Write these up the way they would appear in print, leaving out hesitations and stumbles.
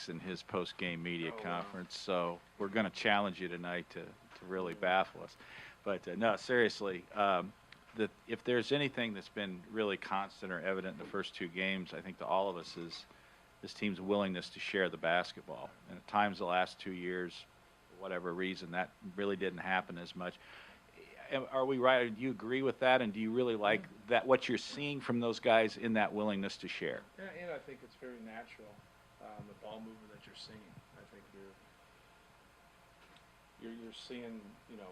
Alex in his post-game media conference. So we're going to challenge you tonight to really baffle us. But no, seriously, if there's anything that's been really constant or evident in the first two games, I think to all of us is this team's willingness to share the basketball. And at times the last 2 years, for whatever reason, that really didn't happen as much. Are we right? Do you agree with that? And do you really like that, what you're seeing from those guys in that willingness to share? Yeah, and I think it's very natural, the ball movement that you're seeing. I think you're seeing,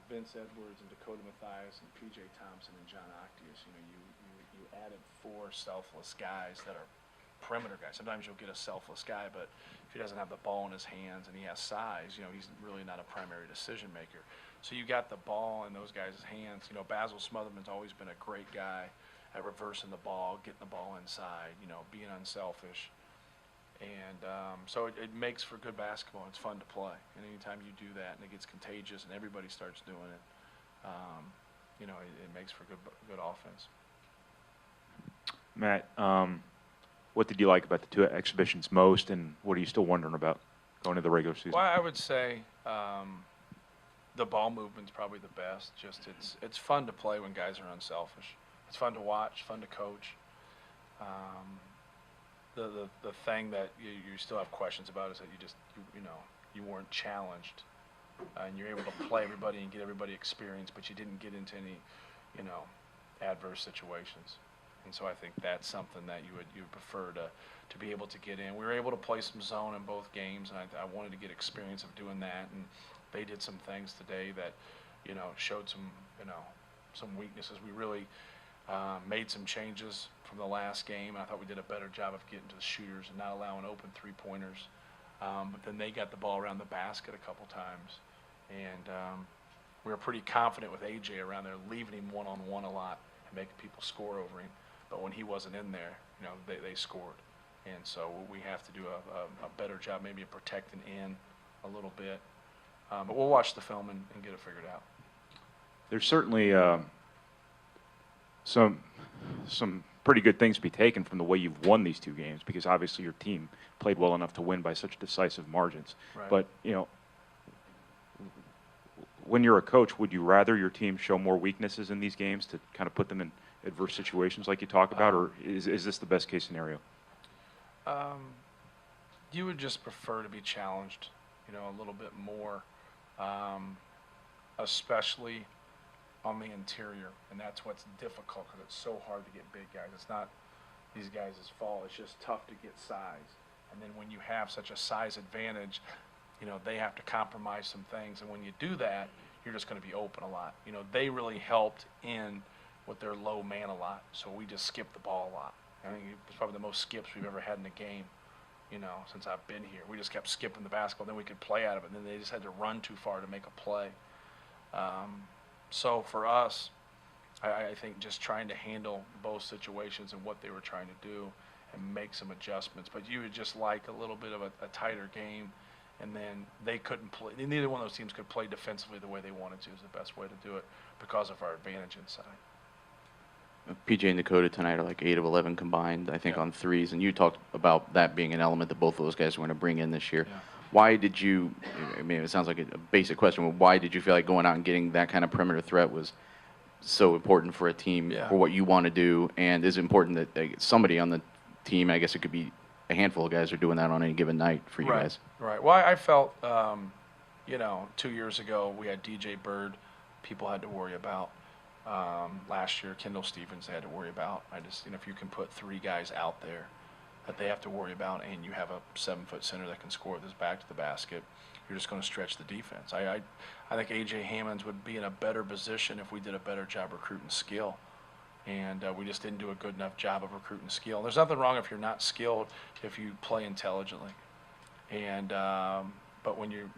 Vince Edwards and Dakota Mathias and P.J. Thompson and John Octius. You added 4 selfless guys that are perimeter guys. Sometimes you'll get a selfless guy, but if he doesn't have the ball in his hands and he has size, he's really not a primary decision maker. So you got the ball in those guys' hands. Basil Smotherman's always been a great guy at reversing the ball, getting the ball inside, being unselfish. And so it makes for good basketball. It's fun to play. And anytime you do that and it gets contagious and everybody starts doing it, it makes for good offense. Matt, what did you like about the two exhibitions most, and what are you still wondering about going into the regular season? Well, I would say the ball movement's probably the best. Just it's fun to play when guys are unselfish. It's fun to watch, fun to coach. The thing that you still have questions about is that you weren't challenged, and you're able to play everybody and get everybody experience, but you didn't get into any adverse situations. And so I think that's something that you would prefer to be able to get in. We were able to play some zone in both games, and I wanted to get experience of doing that. And they did some things today that showed some weaknesses. We really made some changes from the last game. I thought we did a better job of getting to the shooters and not allowing open three-pointers. But then they got the ball around the basket a couple times. And we were pretty confident with A.J. around there, leaving him one-on-one a lot and making people score over him. But when he wasn't in there, they scored. And so we have to do a better job maybe of protecting in a little bit. But we'll watch the film and get it figured out. There's certainly some pretty good things to be taken from the way you've won these two games, because obviously your team played well enough to win by such decisive margins. Right. But, when you're a coach, would you rather your team show more weaknesses in these games to kind of put them in adverse situations like you talk about, or is this the best case scenario? You would just prefer to be challenged, a little bit more, especially on the interior, and that's what's difficult because it's so hard to get big guys. It's not these guys' fault. It's just tough to get size. And then when you have such a size advantage, they have to compromise some things. And when you do that, you're just going to be open a lot. They really helped in with their low man a lot, so we just skipped the ball a lot. I think it's probably the most skips we've ever had in a game, since I've been here. We just kept skipping the basketball, then we could play out of it, and then they just had to run too far to make a play. So for us, I think just trying to handle both situations and what they were trying to do and make some adjustments. But you would just like a little bit of a tighter game, and then they couldn't play. Neither one of those teams could play defensively the way they wanted to is the best way to do it because of our advantage inside. PJ and Dakota tonight are like 8 of 11 combined, I think, on threes. And you talked about that being an element that both of those guys were going to bring in this year. Yeah. Why did you, it sounds like a basic question, but why did you feel like going out and getting that kind of perimeter threat was so important for a team, for what you want to do? And is it important that somebody on the team, I guess it could be a handful of guys, are doing that on any given night for you guys? Right. Well, I felt, 2 years ago we had DJ Bird, people had to worry about. Last year, Kendall Stevens they had to worry about. If you can put 3 guys out there that they have to worry about, and you have a 7-foot center that can score with his back to the basket, you're just going to stretch the defense. I think A.J. Hammonds would be in a better position if we did a better job recruiting skill, and we just didn't do a good enough job of recruiting skill. There's nothing wrong if you're not skilled if you play intelligently, and but when you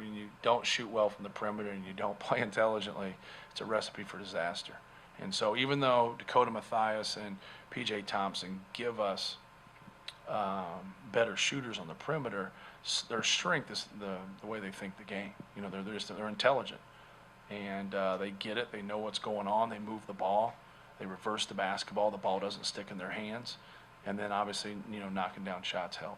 don't shoot well from the perimeter and you don't play intelligently, it's a recipe for disaster. And so even though Dakota Mathias and P.J. Thompson give us better shooters on the perimeter, their strength is the way they think the game. They're intelligent, and they get it. They know what's going on. They move the ball. They reverse the basketball. The ball doesn't stick in their hands, and then obviously knocking down shots help.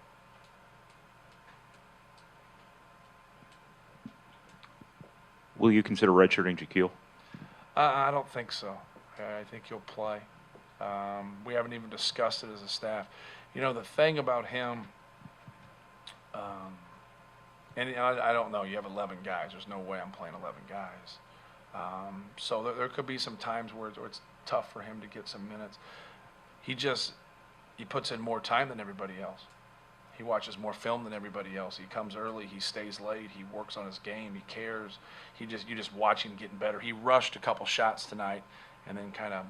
Will you consider redshirting Jaquil? I don't think so. I think he'll play. We haven't even discussed it as a staff. You know, the thing about him, and I don't know, you have 11 guys. There's no way I'm playing 11 guys. So there could be some times where it's tough for him to get some minutes. He puts in more time than everybody else. He watches more film than everybody else. He comes early. He stays late. He works on his game. He cares. You just watch him getting better. He rushed a couple shots tonight, and then kind of,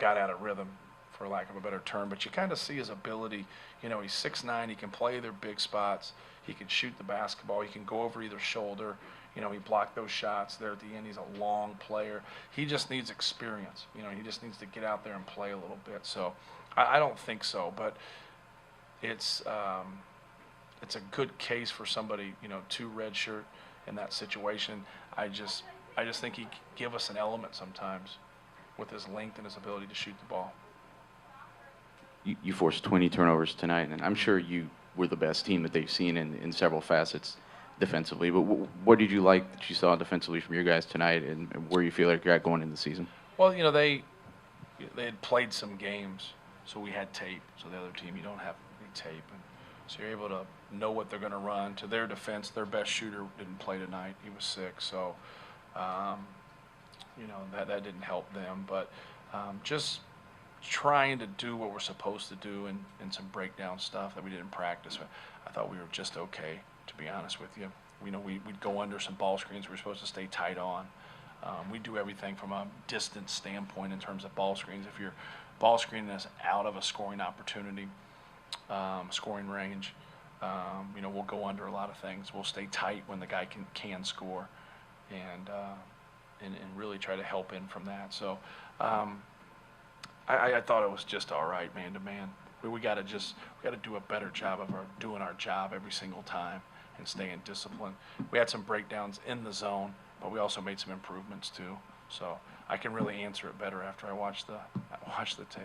got out of rhythm, for lack of a better term. But you kind of see his ability. He's 6'9". He can play their big spots. He can shoot the basketball. He can go over either shoulder. He blocked those shots there at the end. He's a long player. He just needs experience. He just needs to get out there and play a little bit. So I don't think so, but it's a good case for somebody, to redshirt in that situation. I just think he could give us an element sometimes with his length and his ability to shoot the ball. You forced 20 turnovers tonight, and I'm sure you were the best team that they've seen in several facets defensively. But what did you like that you saw defensively from your guys tonight, and where you feel like you're at going into the season? Well, they had played some games, so we had tape. So the other team, you don't have any tape, and so you're able to know what they're going to run. To their defense, their best shooter didn't play tonight. He was sick, so that didn't help them. But just trying to do what we're supposed to do and some breakdown stuff that we didn't practice. I thought we were just okay, to be honest with you. We'd go under some ball screens we were supposed to stay tight on. We do everything from a distance standpoint in terms of ball screens. If you're ball screening us out of a scoring opportunity, scoring range, we'll go under a lot of things. We'll stay tight when the guy can score, and really try to help in from that. So I thought it was just all right, man to man. We got to do a better job of doing our job every single time and staying disciplined. We had some breakdowns in the zone, but we also made some improvements too. So I can really answer it better after I watch the tape.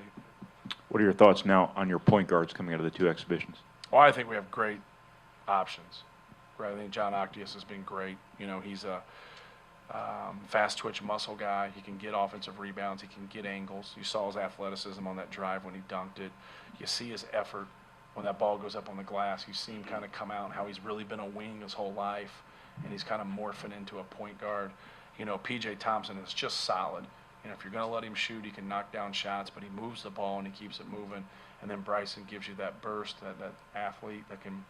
What are your thoughts now on your point guards coming out of the two exhibitions? Well, I think we have great options. I think John Octius has been great. He's a fast twitch muscle guy. He can get offensive rebounds. He can get angles. You saw his athleticism on that drive when he dunked it. You see his effort when that ball goes up on the glass. You see him kind of come out and how he's really been a wing his whole life, and he's kind of morphing into a point guard. P.J. Thompson is just solid. If you're going to let him shoot, he can knock down shots, but he moves the ball and he keeps it moving. And then Bryson gives you that burst, that athlete that can,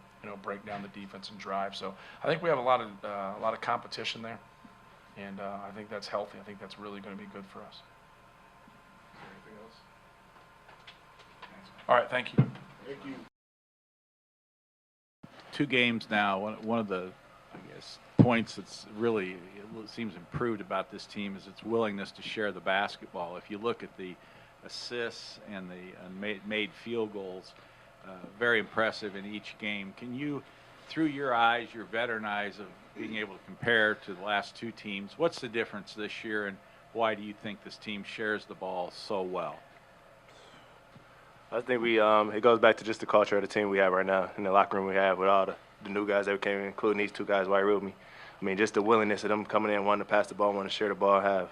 break down the defense and drive. So I think we have a lot of competition there, and I think that's healthy. I think that's really going to be good for us. Is there anything else? All right, thank you. Thank you. 2 games now. One of the, points that's really seems improved about this team is its willingness to share the basketball. If you look at the assists and the made field goals, very impressive in each game. Can you, through your eyes, your veteran eyes of being able to compare to the last 2 teams, what's the difference this year, and why do you think this team shares the ball so well? I think it goes back to just the culture of the team we have right now, in the locker room we have with all the new guys that came in, including these 2 guys right with me. I mean, just the willingness of them coming in, wanting to pass the ball, wanting to share the ball. I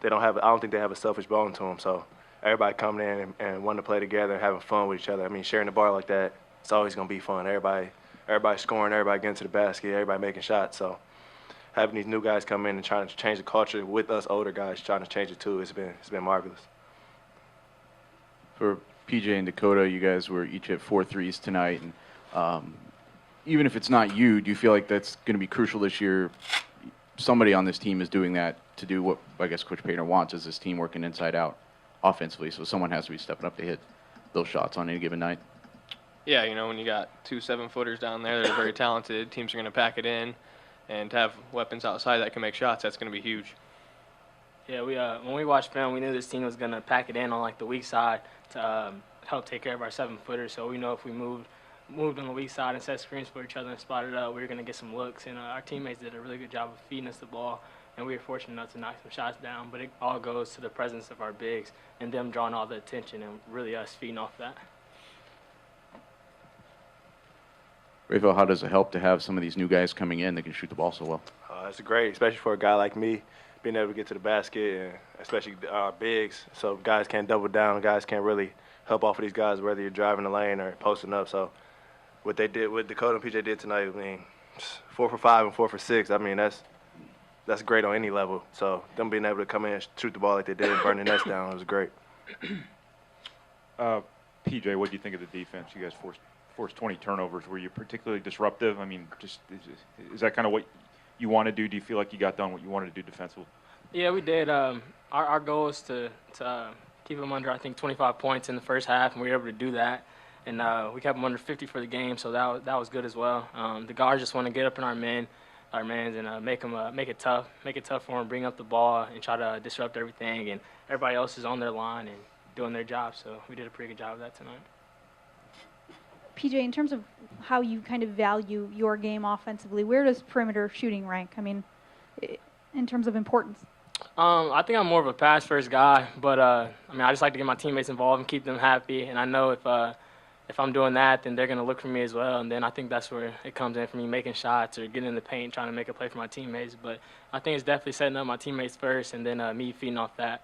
don't think they have a selfish ball into them. So everybody coming in and wanting to play together and having fun with each other. I mean, sharing the ball like that, it's always going to be fun. Everybody scoring, everybody getting to the basket, everybody making shots. So having these new guys come in and trying to change the culture with us older guys trying to change it too, it's been marvelous. For PJ and Dakota, you guys were each at 4 threes tonight, and even if it's not you, do you feel like that's going to be crucial this year? Somebody on this team is doing that to do what I guess Coach Painter wants, is this team working inside out offensively, so someone has to be stepping up to hit those shots on any given night. Yeah, when you got 2 7-footers down there that are very talented, teams are going to pack it in, and to have weapons outside that can make shots, that's going to be huge. Yeah, when we watched film, we knew this team was going to pack it in on the weak side to help take care of our 7-footers. So we know if we moved on the weak side and set screens for each other and spotted up, we were going to get some looks. And our teammates did a really good job of feeding us the ball, and we were fortunate enough to knock some shots down. But it all goes to the presence of our bigs and them drawing all the attention and really us feeding off that. Rafael, how does it help to have some of these new guys coming in that can shoot the ball so well? It's great, especially for a guy like me, being able to get to the basket, and especially bigs. So guys can't double down. Guys can't really help off of these guys, whether you're driving the lane or posting up. So what they did, what Dakota and PJ did tonight, I mean, 4 for 5 and 4 for 6. I mean, that's great on any level. So them being able to come in and shoot the ball like they did and burn the nets down was great. PJ, what do you think of the defense? You guys forced 20 turnovers. Were you particularly disruptive? I mean, just is that kind of what you want to do? Do you feel like you got done what you wanted to do defensively? Yeah, we did. Our goal is to keep them under, I think, 25 points in the first half, and we were able to do that. And we kept them under 50 for the game, so that was good as well. The guards just want to get up in our mans and make it tough for them, bring up the ball and try to disrupt everything. And everybody else is on their line and doing their job, so we did a pretty good job of that tonight. PJ, in terms of how you kind of value your game offensively, where does perimeter shooting rank? I mean, in terms of importance. I think I'm more of a pass-first guy, but I mean, I just like to get my teammates involved and keep them happy. And I know if I'm doing that, then they're going to look for me as well. And then I think that's where it comes in for me, making shots or getting in the paint, trying to make a play for my teammates. But I think it's definitely setting up my teammates first and then me feeding off that.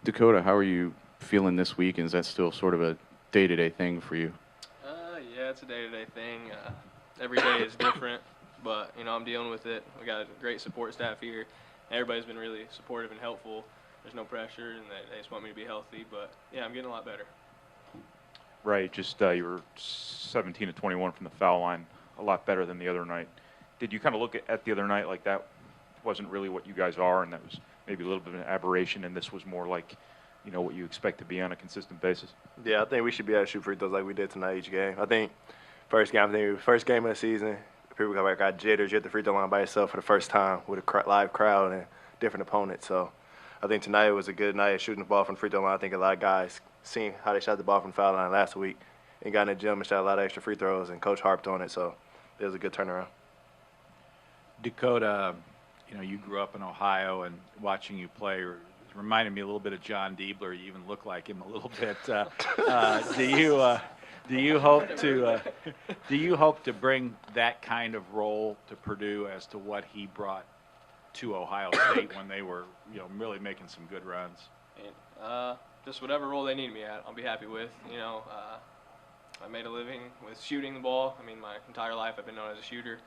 Dakota, how are you feeling this week? And is that still sort of a day-to-day thing for you? Yeah, it's a day-to-day thing. Every day is different, but, I'm dealing with it. We got a great support staff here. Everybody's been really supportive and helpful. There's no pressure, and they just want me to be healthy. But, yeah, I'm getting a lot better. Right, just you were 17 of 21 from the foul line, a lot better than the other night. Did you kind of look at the other night like that wasn't really what you guys are, and that was maybe a little bit of an aberration, and this was more like, what you expect to be on a consistent basis? Yeah, I think we should be able to shoot free throws like we did tonight each game. I think first game of the season, people got jitters. You hit the free throw line by yourself for the first time with a live crowd and different opponents. So I think tonight was a good night shooting the ball from the free throw line. I think a lot of guys seen how they shot the ball from the foul line last week and got in the gym and shot a lot of extra free throws, and Coach harped on it. So it was a good turnaround. Dakota, you grew up in Ohio, and watching you play reminded me a little bit of John Diebler. You even look like him a little bit. Do you hope to bring that kind of role to Purdue as to what he brought to Ohio State when they were, really making some good runs? And, just whatever role they need me at, I'll be happy with. I made a living with shooting the ball. I mean, my entire life I've been known as a shooter.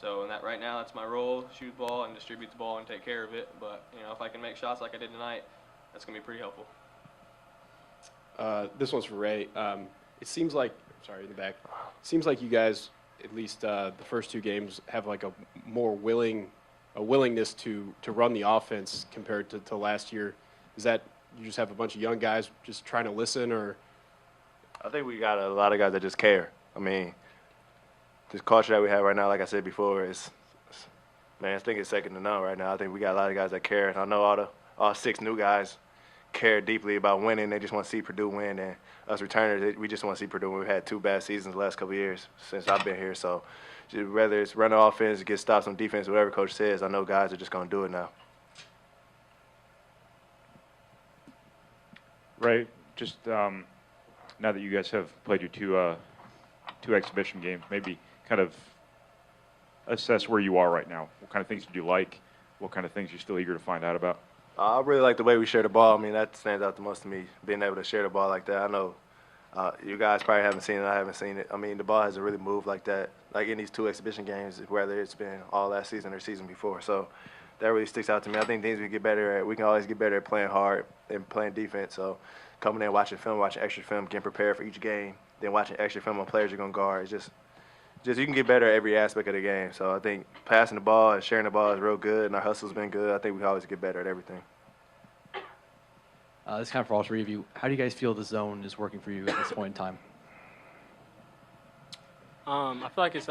So right now, that's my role: shoot the ball and distribute the ball and take care of it. But if I can make shots like I did tonight, that's gonna be pretty helpful. This one's for Ray. It seems like, in the back. It seems like you guys, at least the first two games, have like a willingness to run the offense compared to last year. Is that you just have a bunch of young guys just trying to listen, or? I think we got a lot of guys that just care. I mean, this culture that we have right now, like I said before, I think it's second to none right now. I think we got a lot of guys that care. And I know all 6 new guys care deeply about winning. They just want to see Purdue win. And us returners, we just want to see Purdue win. We've had 2 bad seasons the last couple of years since I've been here. So whether it's run the offense, get stops on defense, whatever coach says, I know guys are just going to do it now. Right, just now that you guys have played your two exhibition games, maybe kind of assess where you are right now. What kind of things do you like? What kind of things you're still eager to find out about? I really like the way we share the ball. I mean, that stands out the most to me, being able to share the ball like that. I know you guys probably haven't seen it. I haven't seen it. I mean, the ball hasn't really moved like that, like in these 2 exhibition games, whether it's been all last season or season before. So that really sticks out to me. I think things we get better at. We can always get better at playing hard and playing defense. So coming in, watching film, watching extra film, getting prepared for each game, then watching extra film on players you're going to guard. It's just you can get better at every aspect of the game. So I think passing the ball and sharing the ball is real good, and our hustle's been good. I think we can always get better at everything. This is kind of for all 3 of you. How do you guys feel the zone is working for you at this point in time? I feel like it's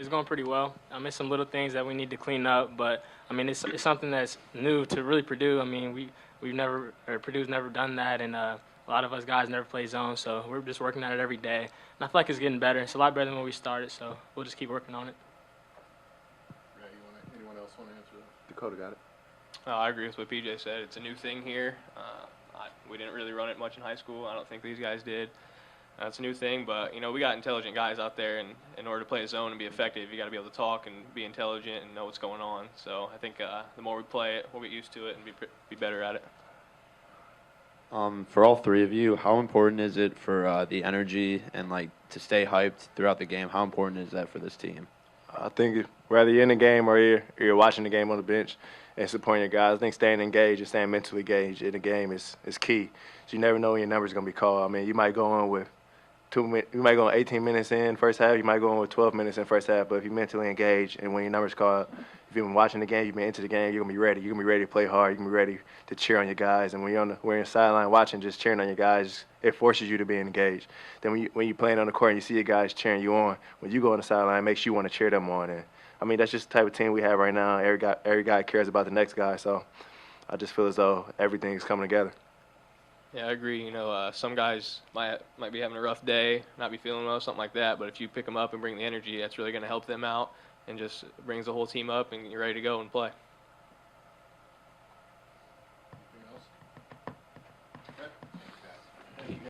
going pretty well. It's some little things that we need to clean up, but I mean it's something that's new to really Purdue. I mean Purdue's never done that, and a lot of us guys never play zone, so we're just working at it every day. And I feel like it's getting better. It's a lot better than when we started, so we'll just keep working on it. Ray, anyone else want to answer that? Dakota got it. I agree with what PJ said. It's a new thing here. We didn't really run it much in high school. I don't think these guys did. That's a new thing, but you know, we got intelligent guys out there, and in order to play a zone and be effective, you got to be able to talk and be intelligent and know what's going on. So I think the more we play it, we'll get used to it and be better at it. For all three of you, how important is it for the energy and like to stay hyped throughout the game? How important is that for this team? I think whether you're in the game or you're watching the game on the bench and supporting your guys, I think staying engaged and staying mentally engaged in the game is key. So you never know when your number's going to be called. I mean, you might go on with you might go on 18 minutes in first half, you might go on with 12 minutes in first half, but if you're mentally engaged and when your number's called, if you've been watching the game, you've been into the game, you're going to be ready. You're going to be ready to play hard. You're going to be ready to cheer on your guys. And when you're on the sideline watching, just cheering on your guys, it forces you to be engaged. Then when you're playing on the court and you see your guys cheering you on, when you go on the sideline, it makes you want to cheer them on. And I mean, that's just the type of team we have right now. Every guy cares about the next guy. So I just feel as though everything's coming together. Yeah, I agree. You know, some guys might be having a rough day, not be feeling well, something like that. But if you pick them up and bring the energy, that's really going to help them out and just brings the whole team up and you're ready to go and play.